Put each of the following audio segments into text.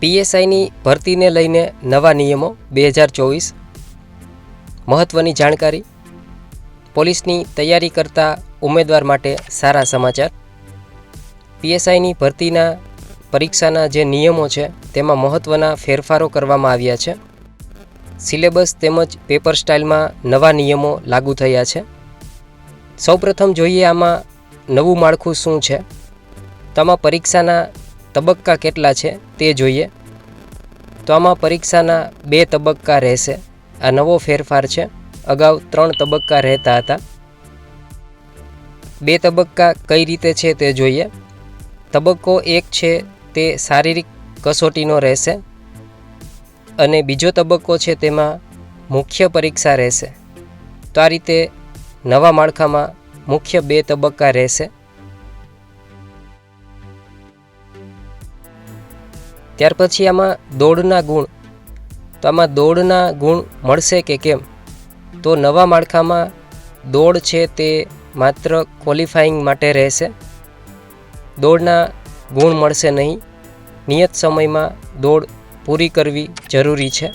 પીએસઆઈની ભરતીને લઈને નવા નિયમો 2024 મહત્ત્વની જાણકારી, પોલીસની તૈયારી કરતા ઉમેદવાર માટે સારા સમાચાર। પીએસઆઈની ભરતીના પરીક્ષાના જે નિયમો છે તેમાં મહત્ત્વના ફેરફારો કરવામાં આવ્યા છે। સિલેબસ તેમજ પેપર સ્ટાઇલમાં નવા નિયમો લાગુ થયા છે। સૌપ્રથમ જોઈએ આમાં નવું માળખું શું છે, તો આમાં પરીક્ષાના તબક્કા કેટલા છે તે જોઈએ। તો આમાં પરીક્ષાના 2 તબક્કા રહેશે। આ નવો ફેરફાર છે, અગાઉ 3 તબક્કા રહેતા હતા। 2 તબક્કા કઈ રીતે છે તે જોઈએ। તબક્કો 1 છે તે શારીરિક કસોટીનો રહેશે અને બીજો તબક્કો છે તેમાં મુખ્ય પરીક્ષા રહેશે। તો આ રીતે નવા માળખામાં મુખ્ય 2 તબક્કા રહેશે। ત્યાર પછી આમાં દોડના ગુણ, તો આમાં દોડના ગુણ મળશે કે કેમ, તો નવા માળખામાં દોડ છે તે માત્ર ક્વોલિફાઈંગ માટે રહેશે। દોડના ગુણ મળશે નહીં, નિયત સમયમાં દોડ પૂરી કરવી જરૂરી છે।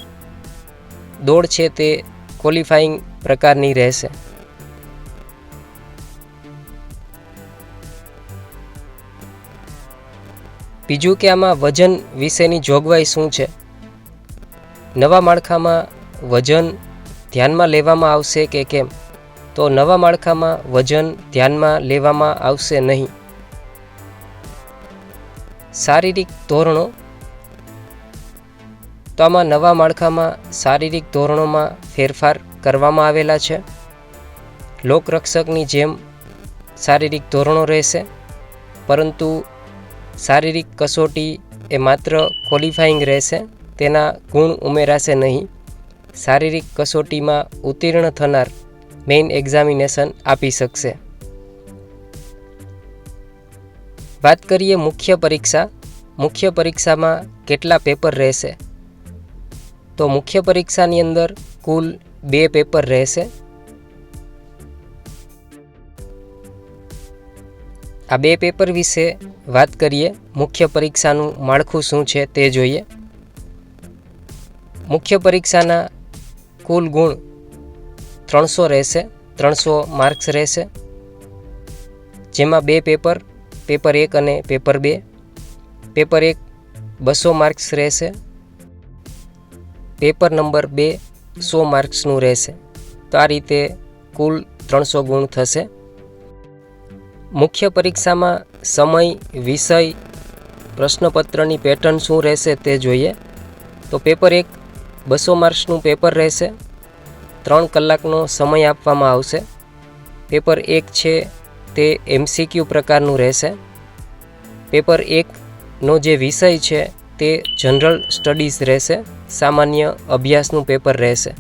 દોડ છે તે ક્વોલિફાઈંગ પ્રકારની રહેશે। બીજું કે આમાં વજન વિશેની જોગવાઈ શું છે। નવા માળખામાં વજન ધ્યાનમાં લેવામાં આવશે કે કેમ, તો નવા માળખામાં વજન ધ્યાનમાં લેવામાં આવશે નહીં। શારીરિક ધોરણો, તો આમાં નવા માળખામાં શારીરિક ધોરણોમાં ફેરફાર કરવામાં આવેલા છે। લોકરક્ષકની જેમ શારીરિક ધોરણો રહેશે, પરંતુ શારીરિક કસોટી એ માત્ર ક્વોલિફાઈંગ રહેશે, તેના ગુણ ઉમેરાશે નહીં। શારીરિક કસોટીમાં ઉત્તીર્ણ થનાર મેઇન એક્ઝામિનેશન આપી શકશે। વાત કરીએ મુખ્ય પરીક્ષા। મુખ્ય પરીક્ષામાં કેટલા પેપર રહેશે, તો મુખ્ય પરીક્ષાની અંદર કુલ 2 પેપર રહેશે। આ 2 પેપર વિશે વાત કરીએ। મુખ્ય પરીક્ષાનું માળખું શું છે તે જોઈએ। મુખ્ય પરીક્ષાના કુલ ગુણ 300 રહેશે, 300 માર્ક્સ રહેશે, જેમાં 2 પેપર, પેપર 1 અને પેપર 2। પેપર 1 200 માર્ક્સ રહેશે, પેપર નંબર 2 100 માર્ક્સનું રહેશે। તો આ રીતે કુલ 300 ગુણ થશે। મુખ્ય પરીક્ષામાં સમય, વિષય, પ્રશ્નપત્રની પેટર્ન શું રહેશે તે જોઈએ। તો પેપર 1 200 માર્ક્સનું પેપર રહેશે, 3 કલાકનો સમય આપવામાં આવશે। પેપર 1 છે તે MCQ પ્રકારનું રહેશે। પેપર 1નો જે વિષય છે તે જનરલ સ્ટડીઝ રહેશે, સામાન્ય અભ્યાસનું પેપર રહેશે।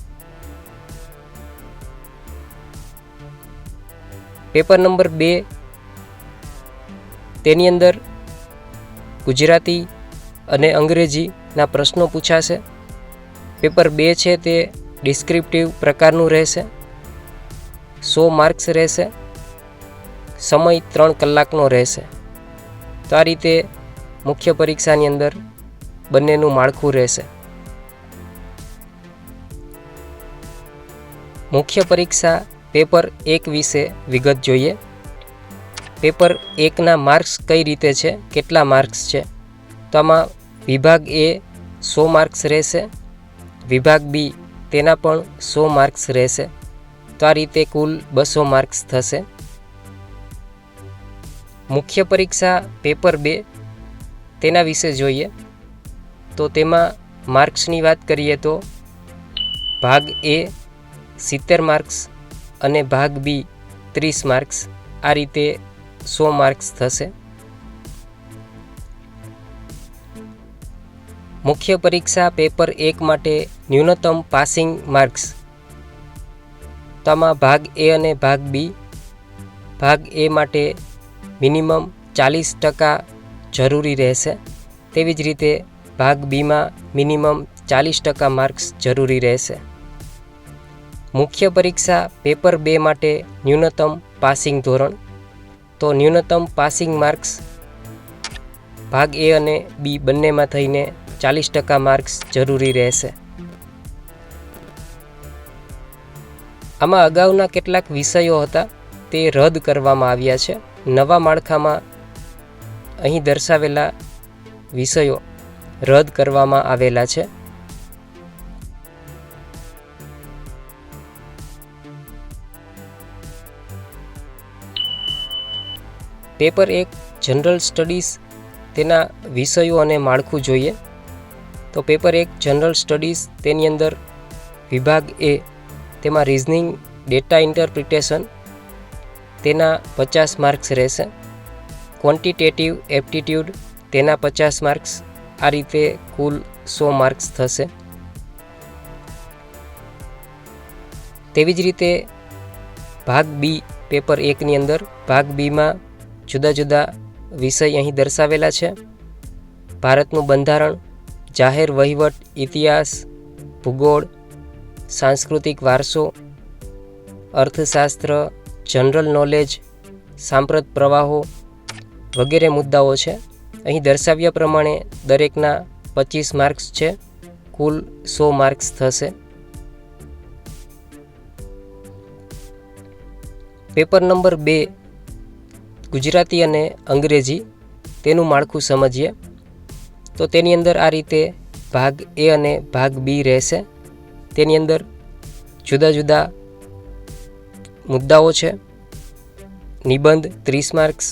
પેપર નંબર 2 તેની અંદર ગુજરાતી અને અંગ્રેજીના પ્રશ્નો પૂછાશે। પેપર 2 છે તે ડિસ્ક્રિપ્ટિવ પ્રકારનું રહેશે, 100 માર્ક્સ રહેશે, સમય 3 કલાકનો રહેશે। તો આ રીતે મુખ્ય પરીક્ષાની અંદર બંનેનું માળખું રહેશે। મુખ્ય પરીક્ષા પેપર 1 વિશે વિગત જોઈએ। પેપર 1ના માર્ક્સ કઈ રીતે છે, કેટલા માર્ક્સ છે, તો આમાં વિભાગ A 100 માર્ક્સ રહેશે, વિભાગ B તેના પણ 100 માર્ક્સ રહેશે। તો આ રીતે કુલ 200 માર્ક્સ થશે। મુખ્ય પરીક્ષા પેપર 2 તેના વિશે જોઈએ। તો તેમાં માર્ક્સની વાત કરીએ તો ભાગ A 70 માર્ક્સ અને ભાગ B 30 માર્ક્સ, આ રીતે 100 માર્ક્સ થશે। મુખ્ય પરીક્ષા પેપર 1 માટે ન્યૂનતમ પાસિંગ માર્ક્સ, તો આમાં ભાગ A અને ભાગ B, ભાગ A માટે મિનિમમ 40% જરૂરી રહેશે, તેવી જ રીતે ભાગ બીમાં મિનિમમ 40% માર્ક્સ જરૂરી રહેશે। મુખ્ય પરીક્ષા પેપર 2 માટે ન્યૂનતમ પાસિંગ ધોરણ, તો ન્યૂનતમ પાસિંગ માર્ક્સ ભાગ એ અને બી બંનેમાં થઈને 40% માર્ક્સ જરૂરી રહેશે. આમાં અગાઉના કેટલાક વિષયો હતા તે રદ કરવામાં આવ્યા છે. નવા માળખામાં અહીં દર્શાવેલા વિષયો રદ કરવામાં આવેલા છે. પેપર 1 જનરલ સ્ટડીઝ તેના વિષયો અને માળખું જોઈએ તો પેપર 1 જનરલ સ્ટડીઝ તેની અંદર વિભાગ એ તેમાં રિઝનિંગ ડેટા ઇન્ટરપ્રિટેશન તેના 50 માર્ક્સ રહેશે. ક્વોન્ટિટેટિવ એપ્ટિટ્યૂડ તેના 50 માર્ક્સ. આ રીતે કુલ 100 માર્ક્સ થશે. તેવી જ રીતે ભાગ બી પેપર 1ની અંદર ભાગ બીમાં જુદા જુદા વિષય અહીં દર્શાવેલા છે. ભારતનું બંધારણ, જાહેર વહીવટ, ઇતિહાસ, ભૂગોળ, સાંસ્કૃતિક વારસો, અર્થશાસ્ત્ર, જનરલ નોલેજ, સાંપ્રત પ્રવાહો વગેરે મુદ્દાઓ છે. અહીં દર્શાવ્યા પ્રમાણે દરેકના 25 માર્ક્સ છે. કુલ 100 માર્ક્સ થશે. પેપર નંબર 2 ગુજરાતી અને અંગ્રેજી તેનું માળખું સમજીએ તો તેની અંદર આ રીતે ભાગ એ અને ભાગ બી રહેશે. તેની અંદર જુદા જુદા મુદ્દાઓ છે. નિબંધ 30 marks,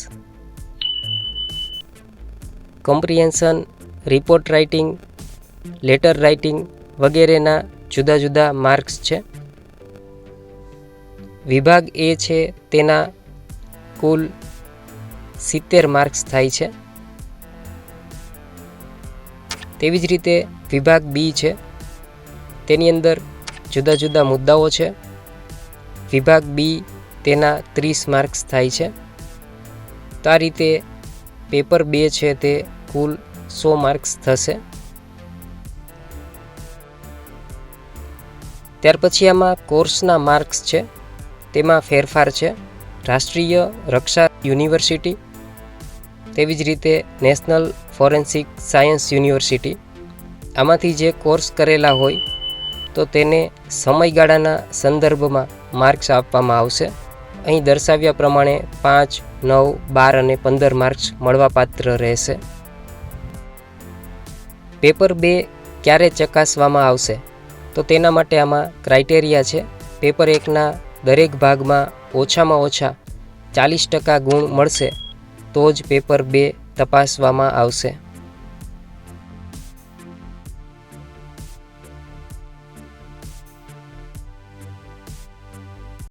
comprehension, report writing, letter writing વગેરેના જુદા જુદા માર્ક્સ છે. વિભાગ એ છે તેના કુલ 70 માર્ક્સ થાય છે. તેવી જ રીતે વિભાગ બી છે તેની અંદર જુદા જુદા મુદ્દાઓ છે. વિભાગ બી તેના 30 માર્ક્સ થાય છે. તો આ રીતે પેપર 2 છે તે કુલ 100 માર્ક્સ થશે. ત્યાર પછી આમાં કોર્સના માર્ક્સ છે તેમાં ફેરફાર છે. રાષ્ટ્રીય રક્ષા યુનિવર્સિટી, તેવી જ રીતે નેશનલ ફોરેન્સિક સાયન્સ યુનિવર્સિટી, આમાંથી જે કોર્સ કરેલા હોય તો તેને સમયગાળાના સંદર્ભમાં માર્ક્સ આપવામાં આવશે. અહીં દર્શાવ્યા પ્રમાણે 5, 9, 12 અને 15 માર્ક્સ મળવાપાત્ર રહેશે. પેપર 2 ક્યારે ચકાસવામાં આવશે તો તેના માટે આમાં ક્રાઇટેરિયા છે. પેપર 1ના દરેક ભાગમાં ઓછામાં ઓછા 40% ગુણ મળશે તો જ પેપર 2 તપાસવામાં આવશે.